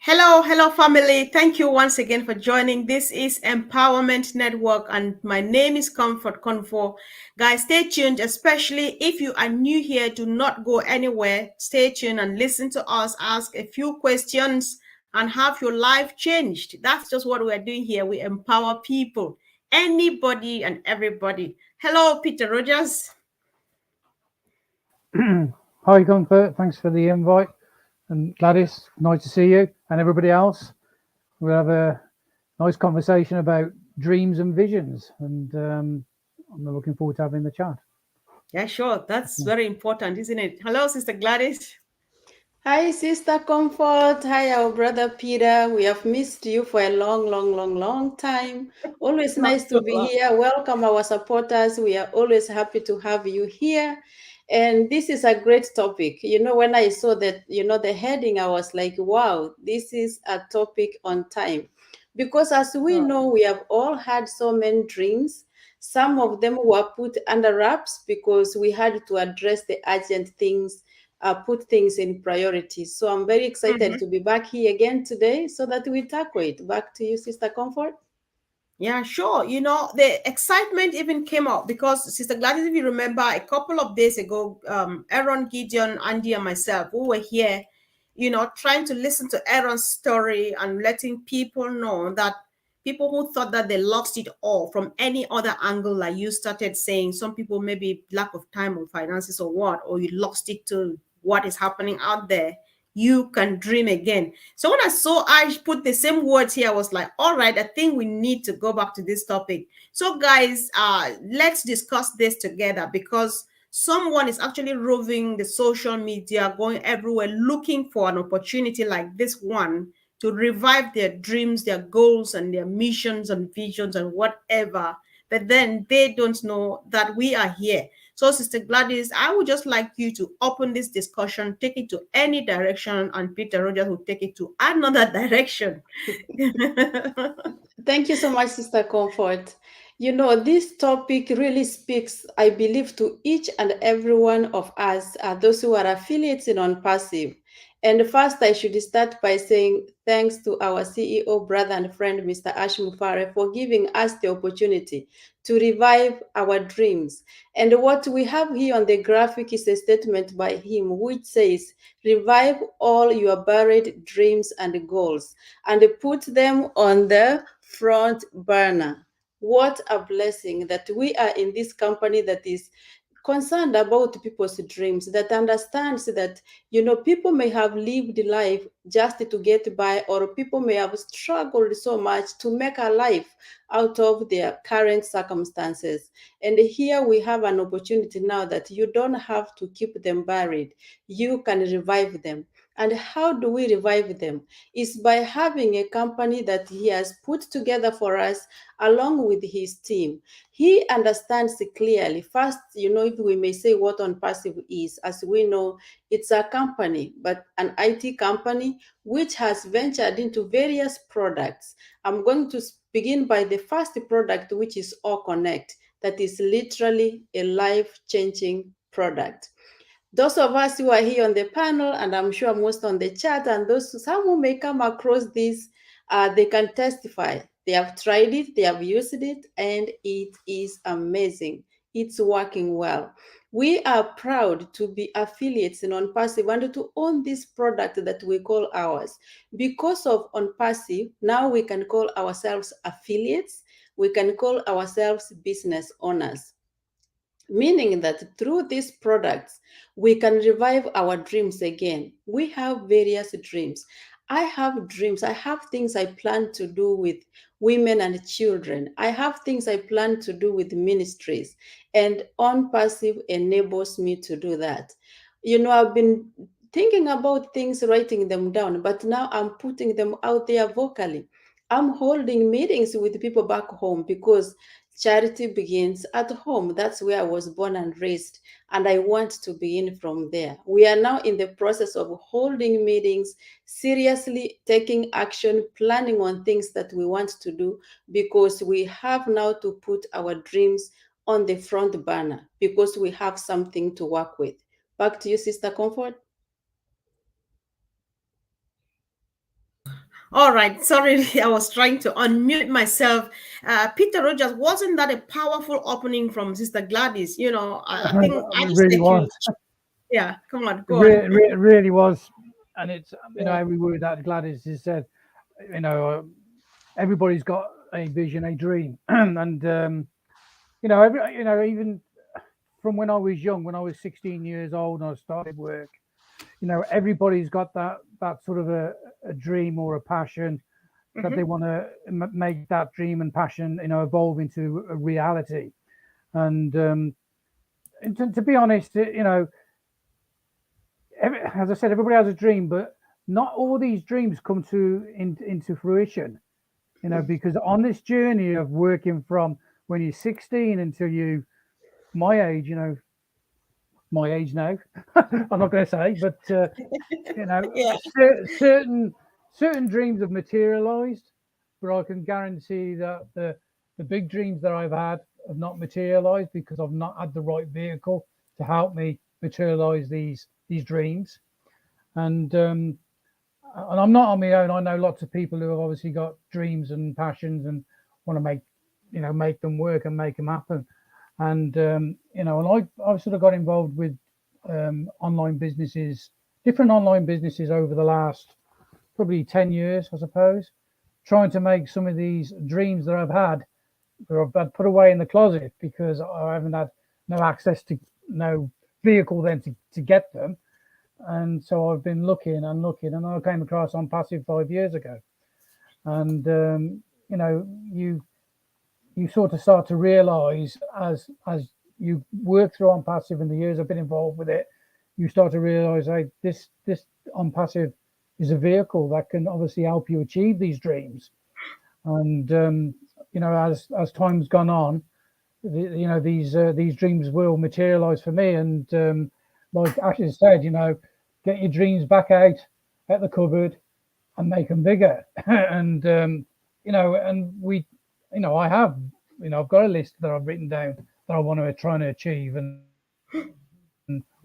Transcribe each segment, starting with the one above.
Hello, family. Thank you once again for joining. This is Empowerment Network, and my name is Comfort Confor. Guys, stay tuned, especially if you are new here. Do not go anywhere. Stay tuned and listen to us ask a few questions and have your life changed. That's just what we're doing here. We empower people, anybody and everybody. Hello, Peter Rogers. Hi, Comfort. Thanks for the invite. And Gladys, nice to see you and everybody else. We'll have a nice conversation about dreams and visions. And I'm looking forward to having the chat. Yeah, sure. That's very important, isn't it? Hello, Sister Gladys. Hi, Sister Comfort. Hi, our brother Peter. We have missed you for a long time. Always Not nice so to be long. here. Welcome, our supporters. We are always happy to have you here. And this is a great topic. When I saw that, the heading, I was like, wow, this is a topic on time. Because as we Oh. know, we have all had so many dreams. Some of them were put under wraps because we had to address the urgent things, put things in priority. So I'm very excited to be back here again today so that we tackle it. Back to you, Sister Comfort. Yeah, sure. The excitement even came up because Sister Gladys, if you remember, a couple of days ago, Aaron, Gideon, Andy, and myself, we were here, trying to listen to Aaron's story and letting people know that people who thought that they lost it all from any other angle, like you started saying, some people maybe lack of time or finances or what, or you lost it to what is happening out there. You can dream again. So when I saw I put the same words here, I was like, all right, I think we need to go back to this topic. So guys, let's discuss this together because someone is actually roving the social media, going everywhere, looking for an opportunity like this one to revive their dreams, their goals, and their missions and visions and whatever. But then they don't know that we are here. So, Sister Gladys, I would just like you to open this discussion, take it to any direction, and Peter Rogers will take it to another direction. Thank you so much, Sister Comfort. This topic really speaks, I believe, to each and every one of us, those who are affiliates in ONPASSIVE. And first, I should start by saying thanks to our CEO, brother, and friend, Mr. Ash Mufare, for giving us the opportunity to revive our dreams. And what we have here on the graphic is a statement by him, which says, revive all your buried dreams and goals and put them on the front burner. What a blessing that we are in this company that is concerned about people's dreams, that understands that, people may have lived life just to get by, or people may have struggled so much to make a life out of their current circumstances. And here we have an opportunity now that you don't have to keep them buried, you can revive them. And how do we revive them? Is by having a company that he has put together for us along with his team. He understands clearly. First, if we may say what ONPASSIVE is, as we know, it's a company, but an IT company which has ventured into various products. I'm going to begin by the first product, which is All Connect. That is literally a life-changing product. Those of us who are here on the panel, and I'm sure most on the chat, and those some who may come across this, they can testify. They have tried it, they have used it, and it is amazing. It's working well. We are proud to be affiliates in ONPASSIVE and to own this product that we call ours. Because of ONPASSIVE, now we can call ourselves affiliates, we can call ourselves business owners, meaning that through these products, we can revive our dreams again. We have various dreams. I have dreams. I have things I plan to do with women and children. I have things I plan to do with ministries, and ONPASSIVE enables me to do that. I've been thinking about things, writing them down, but now I'm putting them out there vocally. I'm holding meetings with people back home because charity begins at home. That's where I was born and raised, and I want to begin from there. We are now in the process of holding meetings, seriously taking action, planning on things that we want to do, because we have now to put our dreams on the front burner because we have something to work with. Back to you, Sister Comfort. All right, sorry, I was trying to unmute myself. Peter Rogers, wasn't that a powerful opening from Sister Gladys? I think I It just really take you. was. Yeah, come on, It go on. really was. And it's, Yeah. every word that Gladys has said, you know, everybody's got a vision, a dream. And, even from when I was young, when I was 16 years old and I started work, everybody's got that sort of a dream or a passion that they Hmm. want to make that dream and passion, evolve into a reality. And to be honest, as I said, everybody has a dream, but not all these dreams come into fruition. Because on this journey of working from when you're 16 until my age, my age now, I'm not going to say, but Yeah. certain dreams have materialized, but I can guarantee that the big dreams that I've had have not materialized because I've not had the right vehicle to help me materialize these dreams. And um, and I'm not on my own. I know lots of people who have obviously got dreams and passions and want to make them work and make them happen. And I've sort of got involved with online businesses, different online businesses over the last probably 10 years, I suppose, trying to make some of these dreams that I've had, that I've had put away in the closet because I haven't had no access to no vehicle then to get them. And so I've been looking and looking, and I came across on Passive 5 years ago. And you sort of start to realise as you work through on Passive and the years I've been involved with it, you start to realise, hey, this on Passive is a vehicle that can obviously help you achieve these dreams. And as time's gone on, these dreams will materialise for me. And like Ashley said, get your dreams back out at the cupboard and make them bigger. And I have, I've got a list that I've written down that I want to try and achieve, and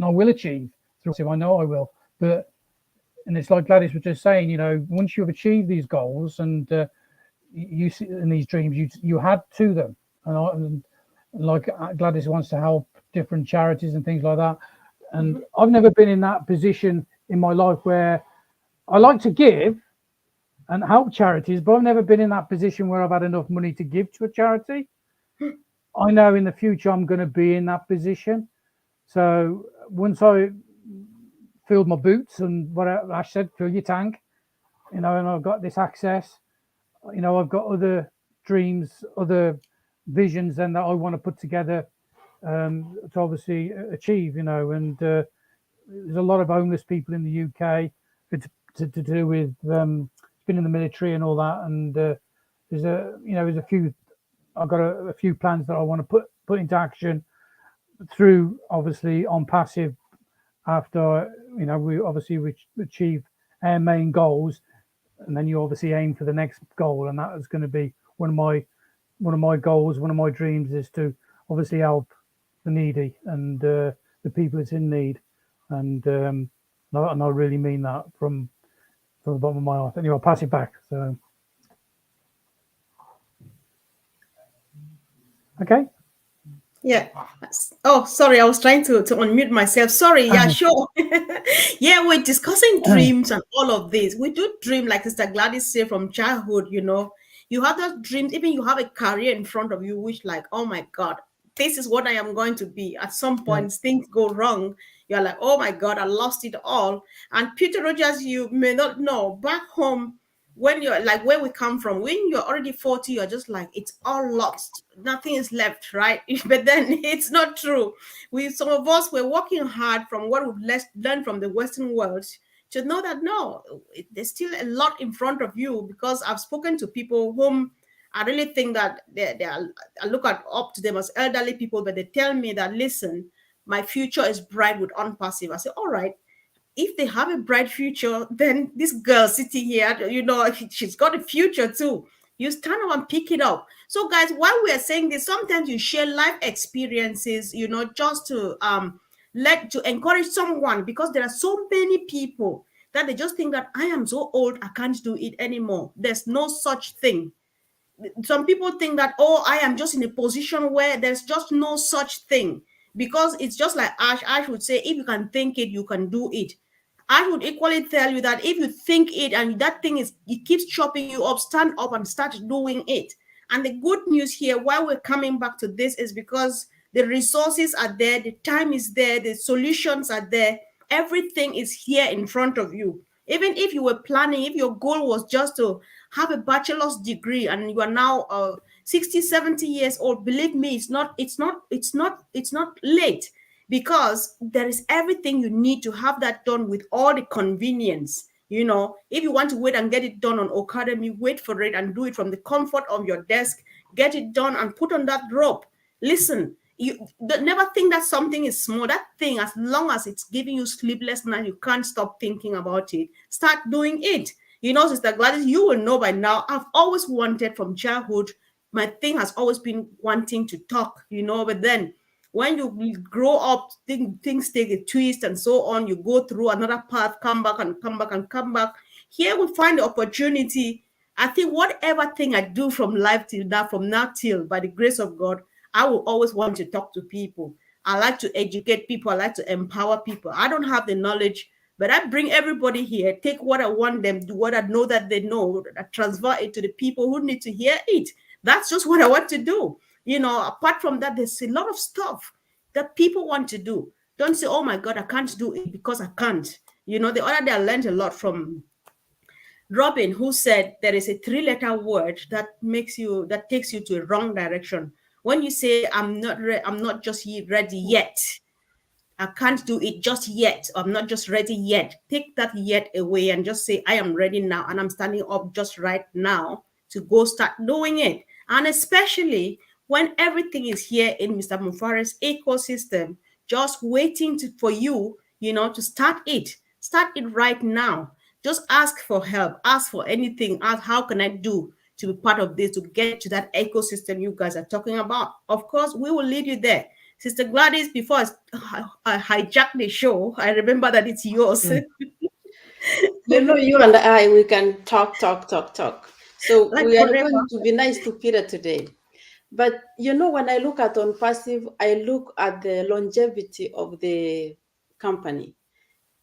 I will achieve through Passive. I know I will. And it's like Gladys was just saying, once you've achieved these goals and you see in these dreams, you had to them. And like Gladys wants to help different charities and things like that. And Hmm. I've never been in that position in my life where I like to give and help charities, but I've never been in that position where I've had enough money to give to a charity. I know in the future I'm going to be in that position. So once I filled my boots and what I said, fill your tank, and I've got this access, I've got other dreams, other visions, then that I want to put together to obviously achieve, and there's a lot of homeless people in the UK to do with been in the military and all that, and there's a few. I've got a few plans that I want to put into action through obviously on Passive after we achieve our main goals, and then you obviously aim for the next goal, and that is going to be one of my goals, one of my dreams is to obviously help the needy and the people that's in need, and I really mean that from the bottom of my heart. Anyway, I'll pass it back. So, okay. Yeah. Oh, sorry, I was trying to unmute myself. Sorry. Yeah, sure. Yeah, we're discussing dreams and all of this. We do dream, like Sister Gladys said, from childhood. You have those dreams, even you have a career in front of you, which, like, oh my God, this is what I am going to be. At some Yeah. point, things go wrong. You're like, oh my God, I lost it all. And Peter Rogers, you may not know, back home, when you're like where we come from, when you're already 40, you're just like, it's all lost, nothing is left, right? But then it's not true. Some of us, we're working hard from what we've learned from the Western world to know that no, there's still a lot in front of you. Because I've spoken to people whom I really think that I look at up to them as elderly people, but they tell me that, listen, my future is bright with unpassive. I say, all right, if they have a bright future, then this girl sitting here, she's got a future too. You stand up and pick it up. So, guys, while we are saying this, sometimes you share life experiences, just to let to encourage someone, because there are so many people that they just think that I am so old, I can't do it anymore. There's no such thing. Some people think that, oh, I am just in a position where there's just no such thing, because it's just like Ash would say, if you can think it, you can do it. I would equally tell you that if you think it and that thing is, it keeps chopping you up, stand up and start doing it. And the good news here, why we're coming back to this, is because the resources are there, the time is there, the solutions are there, everything is here in front of you. Even if you were planning, if your goal was just to have a bachelor's degree and you are now 60, 70 years old, believe me, it's not late, because there is everything you need to have that done with all the convenience. If you want to wait and get it done on Academy, wait for it and do it from the comfort of your desk. Get it done and put on that rope. Listen, you never think that something is small. That thing, as long as it's giving you sleepless night, you can't stop thinking about it. Start doing it. Sister Gladys, you will know by now, I've always wanted from childhood. My thing has always been wanting to talk, but then when you grow up, things take a twist and so on. You go through another path, come back and come back and come back. Here we find the opportunity. I think whatever thing I do from life till now, from now till, by the grace of God, I will always want to talk to people. I like to educate people. I like to empower people. I don't have the knowledge, but I bring everybody here, take what I want them, do what I know that they know, transfer it to the people who need to hear it. That's just what I want to do. Apart from that, there's a lot of stuff that people want to do. Don't say, oh my God, I can't do it because I can't. The other day I learned a lot from Robin, who said there is a three-letter word that takes you to a wrong direction. When you say, I'm not just ready yet, I can't do it just yet. I'm not just ready yet. Take that yet away and just say, I am ready now and I'm standing up just right now to go start doing it. And especially when everything is here in Mr. Mufare's ecosystem, just waiting for you, to start it. Start it right now. Just ask for help. Ask for anything. Ask, how can I do to be part of this, to get to that ecosystem you guys are talking about? Of course, we will lead you there. Sister Gladys, before I hijack the show, I remember that it's yours. You and I, we can talk. So Like we are forever. going to be nice to Peter today. But when I look at ONPASSIVE, I look at the longevity of the company.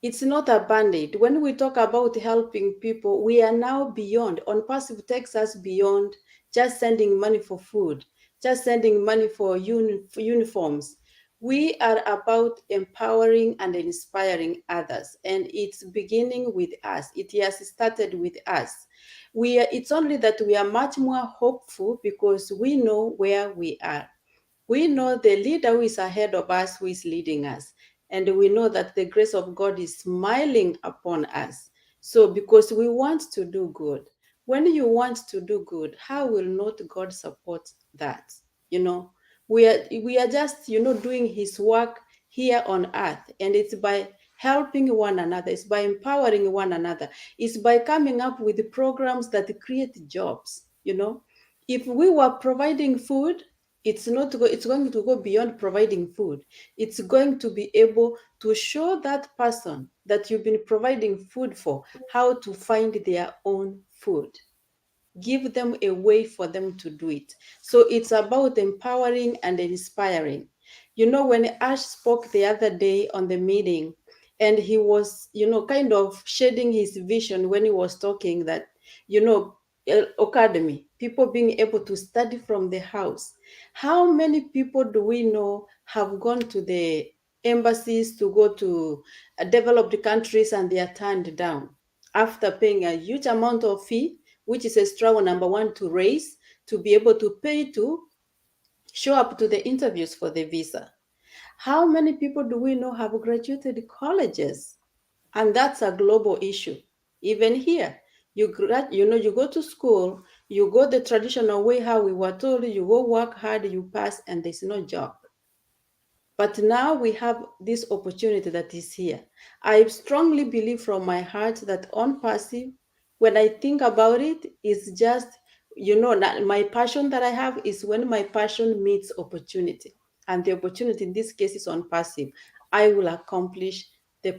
It's not a band-aid. When we talk about helping people, we are now beyond. ONPASSIVE takes us beyond just sending money for food, just sending money for uniforms. We are about empowering and inspiring others, and it's beginning with us. It has started with us. It's only that we are much more hopeful because we know where we are. We know the leader who is ahead of us, who is leading us. And we know that the grace of God is smiling upon us. So because we want to do good, when you want to do good, how will not God support that? We are just, doing his work here on earth. And it's by helping one another. It's by empowering one another. It's by coming up with programs that create jobs. If we were providing food, it's going to go beyond providing food. It's going to be able to show that person that you've been providing food for how to find their own food. Give them a way for them to do it. So it's about empowering and inspiring. When Ash spoke the other day on the meeting, and he was, kind of shedding his vision when he was talking that, academy, people being able to study from the house. How many people do we know have gone to the embassies to go to developed countries and they are turned down after paying a huge amount of fee, which is a struggle, number one, to raise, to be able to pay to show up to the interviews for the visa? How many people do we know have graduated colleges? And that's a global issue. Even here, you go to school, you go the traditional way, how we were told, you go work hard, you pass, and there's no job. But now we have this opportunity that is here. I strongly believe from my heart that ONPASSIVE, when I think about it, is just, my passion that I have is when my passion meets opportunity. And the opportunity in this case is ONPASSIVE. I will accomplish the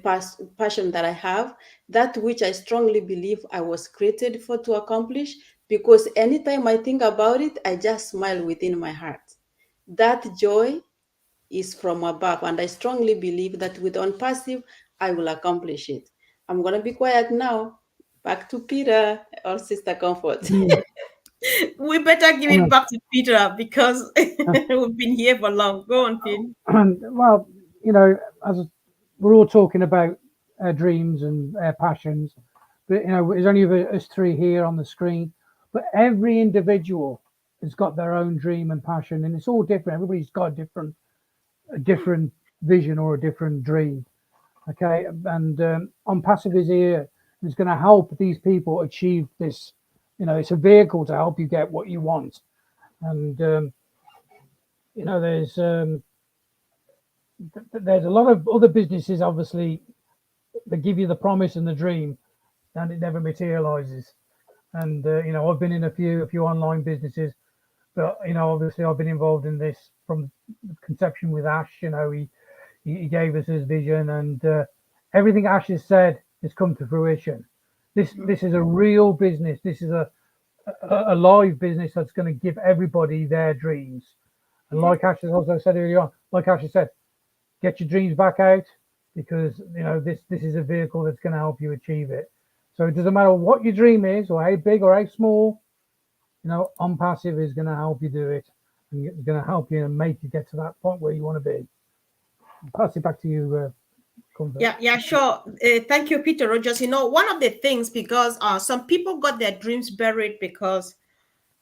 passion that I have, that which I strongly believe I was created for to accomplish, because anytime I think about it, I just smile within my heart. That joy is from above, and I strongly believe that with OnPassive, I will accomplish it. I'm going to be quiet now. Back to Peter or Sister Comfort. Mm. We better give it back to Peter because we've been here for long. Go on, Pin. Well, you know, as we're all talking about our dreams and our passions, but you know, there's only us three here on the screen, but every individual has got their own dream and passion, and it's all different. Everybody's got a different vision or a different dream. Okay, and on passive is here, is going to help these people achieve this. You know, it's a vehicle to help you get what you want, and you know, there's a lot of other businesses, obviously, that give you the promise and the dream, and it never materializes. And you know, I've been in a few online businesses, but you know, obviously, I've been involved in this from conception with Ash. You know, he gave us his vision, and everything Ash has said has come to fruition. This is a real business. This is a live business that's going to give everybody their dreams. And like Ash has also said earlier on, like Ash has said, get your dreams back out, because you know this is a vehicle that's going to help you achieve it. So it doesn't matter what your dream is or how big or how small, you know, OnPassive is going to help you do it, and it's going to help you and make you get to that point where you want to be. I'll pass it back to you, Comfort. Yeah, sure. Thank you, Peter Rogers. You know, one of the things, because some people got their dreams buried because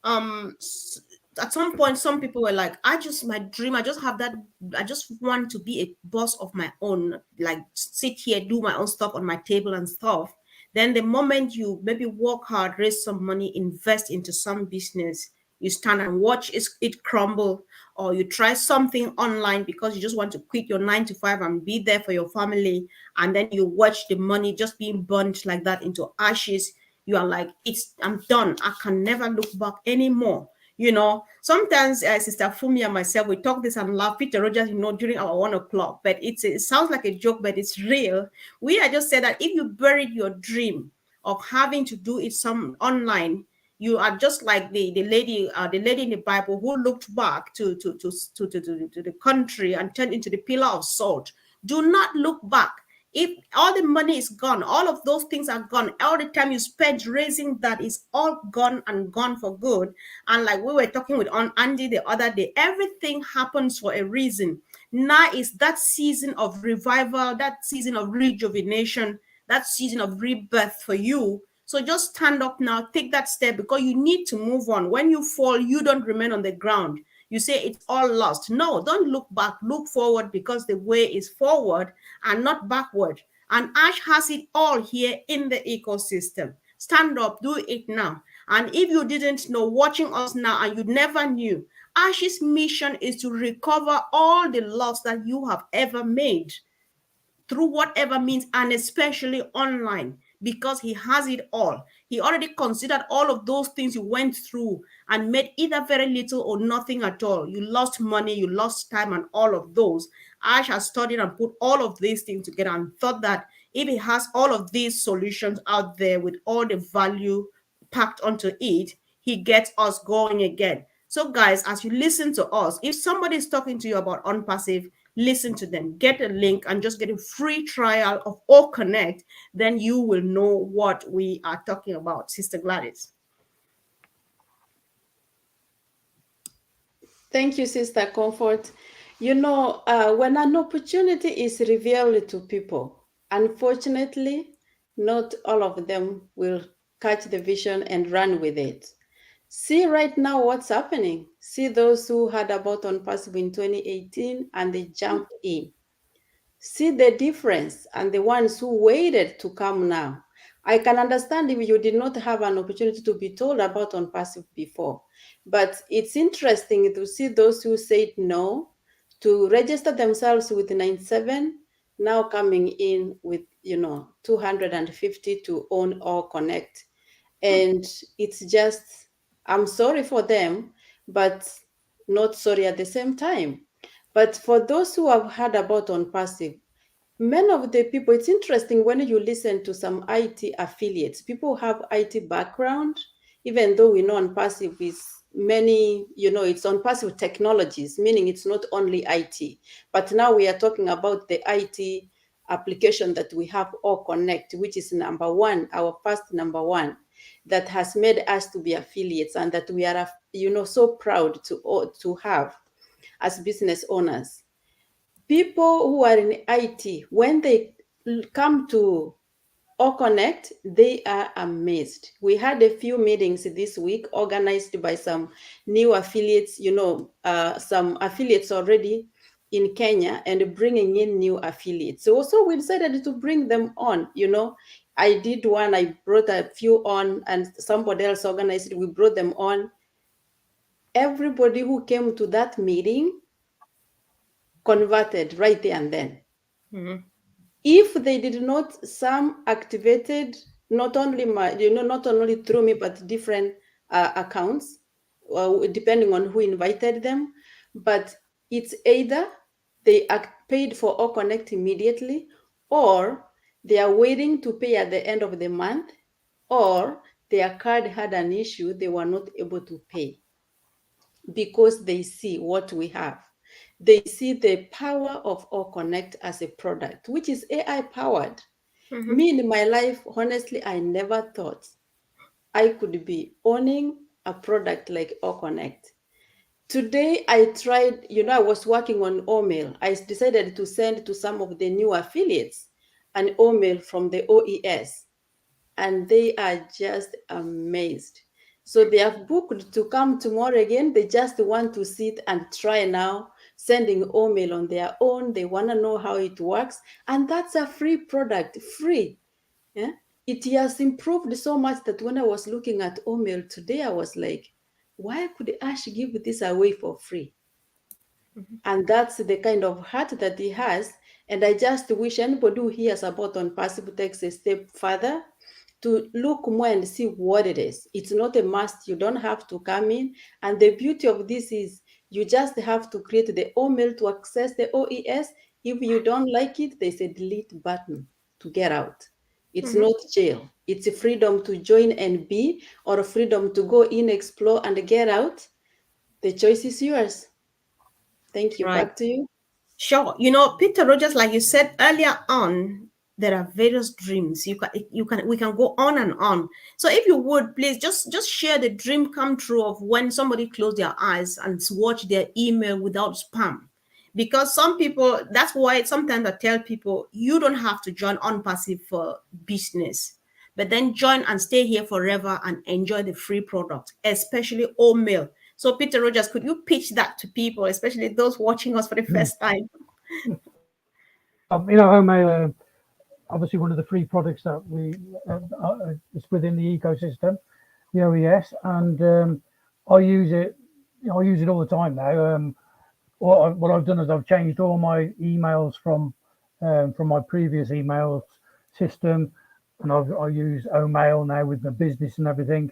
um s- at some point some people were like, I just, my dream, I just have that, I just want to be a boss of my own, like sit here, do my own stuff on my table and stuff. Then the moment you maybe work hard, raise some money, invest into some business, you stand and watch it crumble, or you try something online because you just want to quit your 9 to 5 and be there for your family, and then you watch the money just being burnt like that into ashes. You are like, it's, I'm done, I can never look back anymore. You know, sometimes Sister Fumi and myself, we talk this and laugh, Peter Rogers, you know, during our 1 o'clock, but it sounds like a joke, but it's real. We are just said that if you buried your dream of having to do it some online, you are just like the lady in the Bible who looked back to the country and turned into the pillar of salt. Do not look back. If all the money is gone, all of those things are gone, all the time you spent raising that is all gone and gone for good. And like we were talking with on Andy the other day, everything happens for a reason. Now is that season of revival, that season of rejuvenation, that season of rebirth for you. So just stand up now, take that step, because you need to move on. When you fall, you don't remain on the ground. You say it's all lost. No, don't look back, look forward, because the way is forward and not backward. And Ash has it all here in the ecosystem. Stand up, do it now. And if you didn't know, watching us now and you never knew, Ash's mission is to recover all the loss that you have ever made through whatever means, and especially online, because he has it all. He already considered all of those things you went through and made either very little or nothing at all. You lost money, you lost time, and all of those. Ash has studied and put all of these things together and thought that if he has all of these solutions out there with all the value packed onto it, he gets us going again. So, guys, as you listen to us, if somebody is talking to you about OnPassive, listen to them, get a link, and just get a free trial of All Connect. Then you will know what we are talking about, Sister Gladys. Thank you, Sister Comfort. You know, when an opportunity is revealed to people, unfortunately, not all of them will catch the vision and run with it. See right now what's happening. See those who heard about OnPassive in 2018 and they jumped in. See the difference, and the ones who waited to come now. I can understand if you did not have an opportunity to be told about OnPassive before, but it's interesting to see those who said no to register themselves with 97 now coming in with 250 to own or connect. And it's just, I'm sorry for them, but not sorry at the same time. But for those who have heard about OnPassive, many of the people, it's interesting when you listen to some IT affiliates, people have IT background, even though we know ONPASSIVE is many, it's ONPASSIVE technologies, meaning it's not only IT. But now we are talking about the IT application that we have, All Connect, which is number one, our first number one, that has made us to be affiliates, and that we are, so proud to have as business owners. People who are in IT, when they come to All Connect, they are amazed. We had a few meetings this week organized by some new affiliates, some affiliates already in Kenya, and bringing in new affiliates. So we decided to bring them on. I did one, I brought a few on, and somebody else organized it. We brought them on. Everybody who came to that meeting converted right there and then. Mm-hmm. If they did not, some activated not only not only through me, but different accounts, depending on who invited them. But it's either they paid for All Connect immediately, or they are waiting to pay at the end of the month, or their card had an issue, they were not able to pay, because they see what we have. They see the power of All Connect as a product, which is AI powered. Mm-hmm. Me in my life, honestly, I never thought I could be owning a product like All Connect. Today, I tried, I was working on OMail. I decided to send to some of the new affiliates an OMail from the OES, and they are just amazed. So they have booked to come tomorrow again. They just want to sit and try now, sending OMail on their own. They want to know how it works. And that's a free product, free. Yeah? It has improved so much that when I was looking at OMail today, I was like, why could Ash give this away for free? And that's the kind of heart that he has. And I just wish anybody who hears about ONPASSIVE takes a step further to look more and see what it is. It's not a must. You don't have to come in. And the beauty of this is you just have to create the OMail to access the OES. If you don't like it, there's a delete button to get out. It's Mm-hmm. not jail. It's a freedom to join and be, or a freedom to go in, explore, and get out. The choice is yours. Thank you. Right. Back to you. Sure. Peter Rogers, like you said earlier on, there are various dreams. We can go on and on. So if you would please just share the dream come true of when somebody closed their eyes and watch their email without spam. Because some people, that's why sometimes I tell people you don't have to join on passive for business, but then join and stay here forever and enjoy the free product, especially mail. So Peter Rogers, could you pitch that to people, especially those watching us for the first time? Homemail, obviously one of the free products that we is within the ecosystem, the OES, and I use it. I use it all the time now. What I've done is I've changed all my emails from my previous email system, and I use OMail now with the business and everything.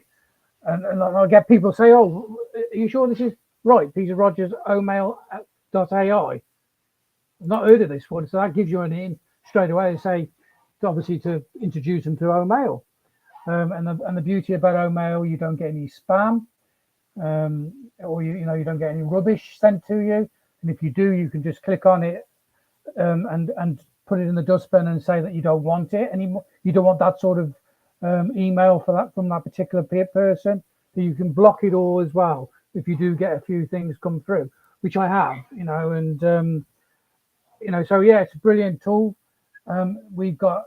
And I get people say, "Oh, are you sure this is right?" Peter Rogers, OMail.ai. I've not heard of this one, so that gives you an in straight away to say, obviously, to introduce them to OMail. And the beauty about OMail, you don't get any spam, or you don't get any rubbish sent to you. And if you do, you can just click on it and put it in the dustbin and say that you don't want it anymore. You don't want that sort of email from that particular person. So you can block it all as well if you do get a few things come through, which I have, and so yeah, it's a brilliant tool. We've got,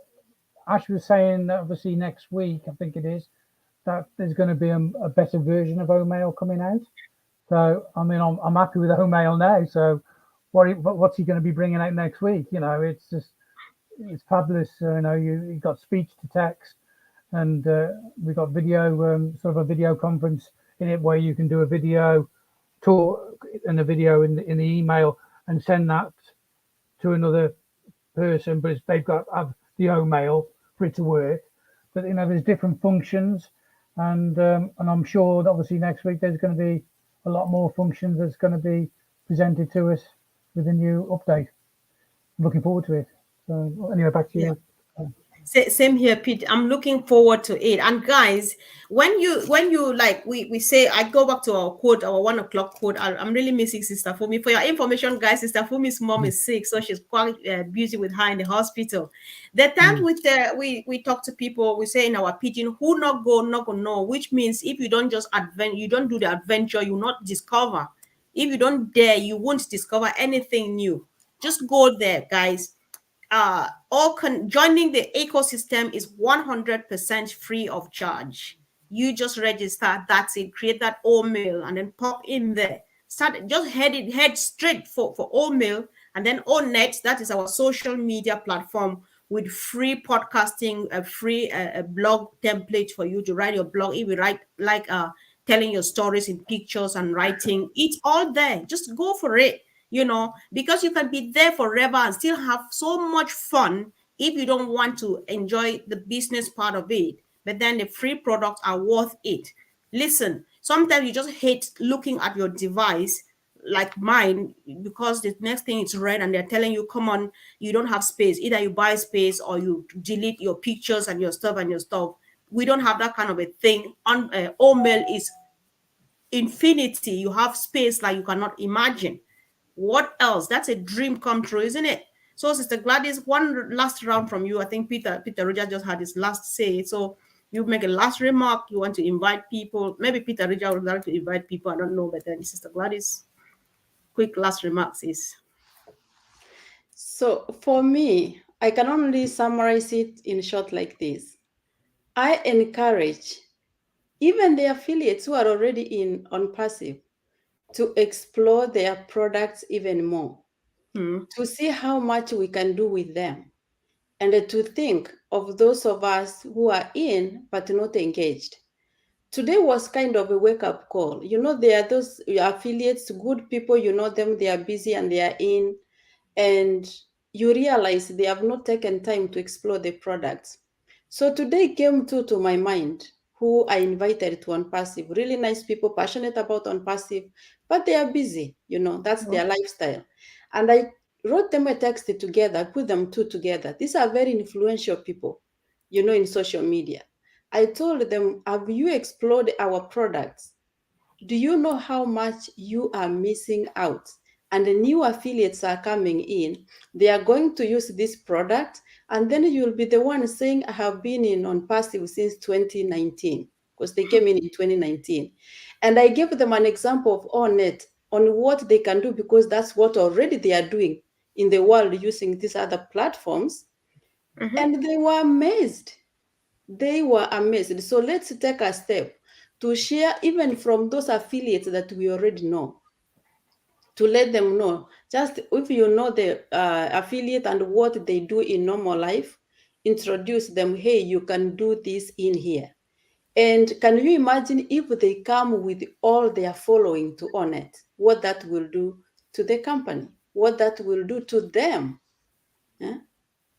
Ash was saying that obviously next week, I think it is, that there's going to be a better version of OMail coming out. So I mean, I'm happy with OMail now. So what's he going to be bringing out next week? It's fabulous. You've got speech to text, and we've got video, sort of a video conference in it where you can do a video talk and a video in the email and send that to another person, but they've got to have the OMail for it to work. But there's different functions, and I'm sure that obviously next week there's going to be a lot more functions that's going to be presented to us with a new update. I'm looking forward to it. So anyway, back to Yeah. you. Same here, Pete. I'm looking forward to it. And guys, when you like we say, I go back to our quote, our 1 o'clock quote. I'm really missing Sister Fumi. For your information, guys, Sister Fumi's mom is sick, so she's quite busy with her in the hospital. The time with we talk to people, we say in our pidgin, who not go, not go know, which means if you don't just you don't do the adventure, you not discover. If you don't dare, you won't discover anything new. Just go there, guys. Joining the ecosystem is 100% free of charge. You just register, that's it. Create that mail and then pop in there. Start just head straight for mail, and then net. That is our social media platform with free podcasting, a free blog template for you to write your blog. If you write like telling your stories in pictures and writing, it's all there. Just go for it, because you can be there forever and still have so much fun if you don't want to enjoy the business part of it. But then the free products are worth it. Listen, sometimes you just hate looking at your device like mine, because the next thing is red and they're telling you, come on, you don't have space. Either you buy space or you delete your pictures and your stuff. We don't have that kind of a thing. On Mail is infinity. You have space like you cannot imagine. What else? That's a dream come true, isn't it? So, Sister Gladys, one last round from you. I think Peter Roger just had his last say. So you make a last remark. You want to invite people. Maybe Peter Roger would like to invite people. I don't know, but then Sister Gladys, quick last remarks is. So for me, I can only summarize it in short like this. I encourage even the affiliates who are already in on passive to explore their products even more, to see how much we can do with them, and to think of those of us who are in but not engaged. Today was kind of a wake-up call. There are those affiliates, good people, them, they are busy and they are in, and you realize they have not taken time to explore the products. So today came to my mind who I invited to OnPassive. Really nice people, passionate about OnPassive, but they are busy, that's their lifestyle. And I wrote them a text together, put them two together. These are very influential people, in social media. I told them, have you explored our products? Do you know how much you are missing out? And the new affiliates are coming in. They are going to use this product, and then you'll be the one saying, I have been in on passive since 2019, because they came in 2019. And I gave them an example of ONET on what they can do, because that's what already they are doing in the world using these other platforms. And they were amazed. They were amazed. So let's take a step to share even from those affiliates that we already know, to let them know. Just if you know the affiliate and what they do in normal life, introduce them. Hey, you can do this in here. And can you imagine if they come with all their following to own it, what that will do to the company, what that will do to them?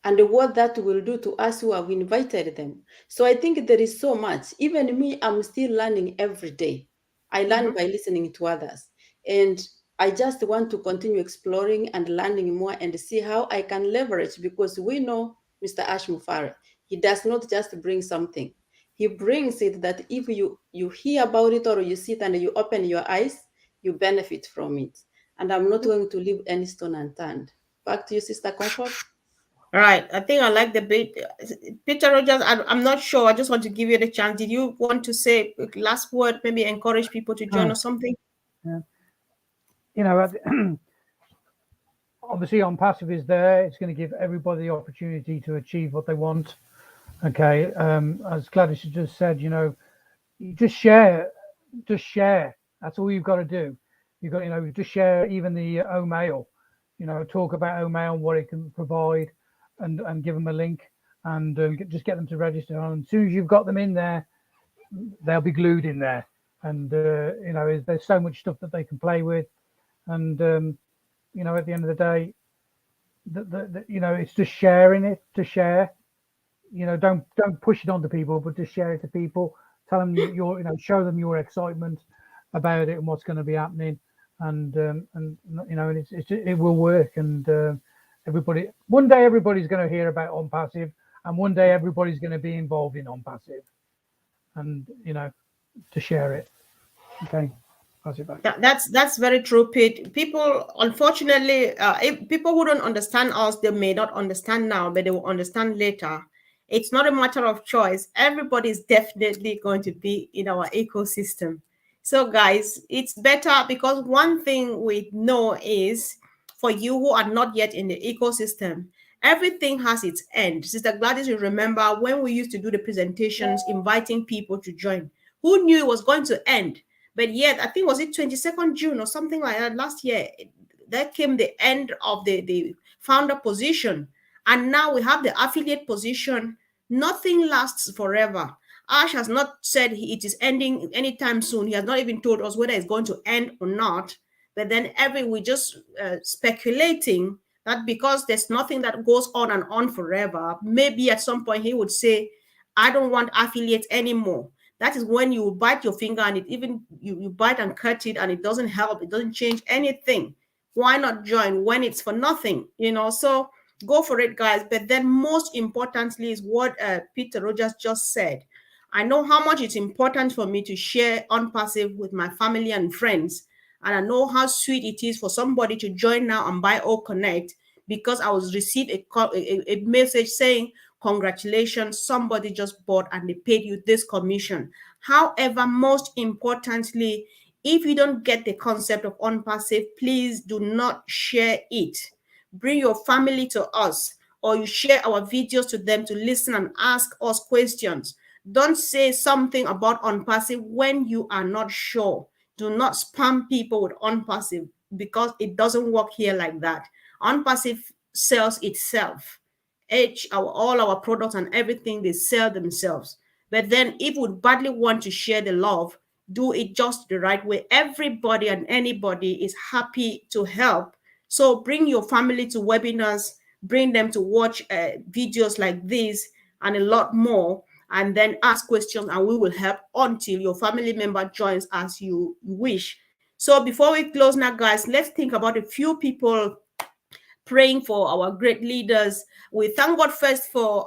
And what that will do to us who have invited them. So I think there is so much. Even me, I'm still learning every day. I learn by listening to others. And I just want to continue exploring and learning more and see how I can leverage, because we know Mr. Ash Mufare, he does not just bring something. He brings it that if you hear about it or you see it and you open your eyes, you benefit from it. And I'm not going to leave any stone unturned. Back to you, Sister Comfort. All right. I think I like the bit. Peter Rogers, I'm not sure. I just want to give you the chance. Did you want to say a last word, maybe encourage people to join or something? Yeah. Obviously OnPassive is there. It's going to give everybody the opportunity to achieve what they want. Okay. As Gladys has just said, you just share. That's all you've got to do. You've got, just share even the OMail, talk about OMail and what it can provide, and give them a link, and just get them to register. And as soon as you've got them in there, they'll be glued in there. And there's so much stuff that they can play with. And at the end of the day, it's just sharing it to share. Don't push it onto people, but just share it to people. Tell them show them your excitement about it and what's going to be happening, and it will work. And One day everybody's going to hear about ONPASSIVE, and one day everybody's going to be involved in ONPASSIVE, and to share it. Okay, pass it back. That's very true, Pete. People, unfortunately, if people who don't understand us, they may not understand now, but they will understand later. It's not a matter of choice. Everybody is definitely going to be in our ecosystem. So, guys, it's better because one thing we know is for you who are not yet in the ecosystem, everything has its end. Sister Gladys, you remember when we used to do the presentations, inviting people to join. Who knew it was going to end? But yet, I think was it 22nd June or something like that last year, that came the end of the founder position. And now we have the affiliate position. Nothing lasts forever. Ash has not said it is ending anytime soon. He has not even told us whether it's going to end or not. But then we just speculating that because there's nothing that goes on and on forever, maybe at some point he would say, I don't want affiliates anymore. That is when you bite your finger and it even you bite and cut it and it doesn't help, it doesn't change anything. Why not join when it's for nothing? So go for it, guys. But then most importantly is what Peter Rogers just said. I know how much it's important for me to share ONPASSIVE with my family and friends, and I know how sweet it is for somebody to join now and buy or connect, because I was received a message saying, congratulations, somebody just bought and they paid you this commission. However, most importantly, if you don't get the concept of ONPASSIVE, please do not share it. Bring your family to us, or you share our videos to them to listen and ask us questions. Don't say something about ONPASSIVE when you are not sure. Do not spam people with ONPASSIVE, because it doesn't work here like that. ONPASSIVE sells itself. All our products and everything, they sell themselves. But then if we badly want to share the love, do it just the right way. Everybody and anybody is happy to help. So bring your family to webinars, bring them to watch videos like this and a lot more, and then ask questions, and we will help until your family member joins as you wish. So before we close now, guys, let's think about a few people praying for our great leaders. We thank God first for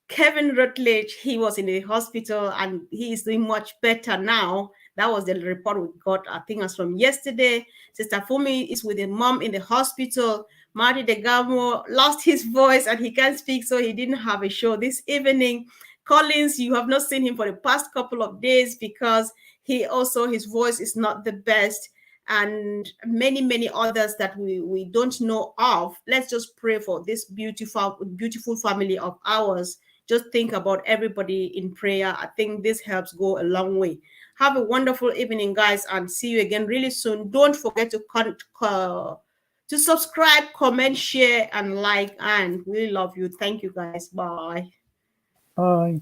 Kevin Rutledge. He was in the hospital and he is doing much better now. That was the report we got, I think, as from yesterday. Sister Fumi is with his mom in the hospital. Marty Degamo lost his voice and he can't speak, so he didn't have a show this evening. Collins, you have not seen him for the past couple of days because his voice is not the best, and many others that we don't know of. Let's just pray for this beautiful family of ours. Just think about everybody in prayer. I think this helps go a long way. Have a wonderful evening, guys, and see you again really soon. Don't forget to subscribe, comment, share, and like, and we love you. Thank you, guys. Bye. Bye.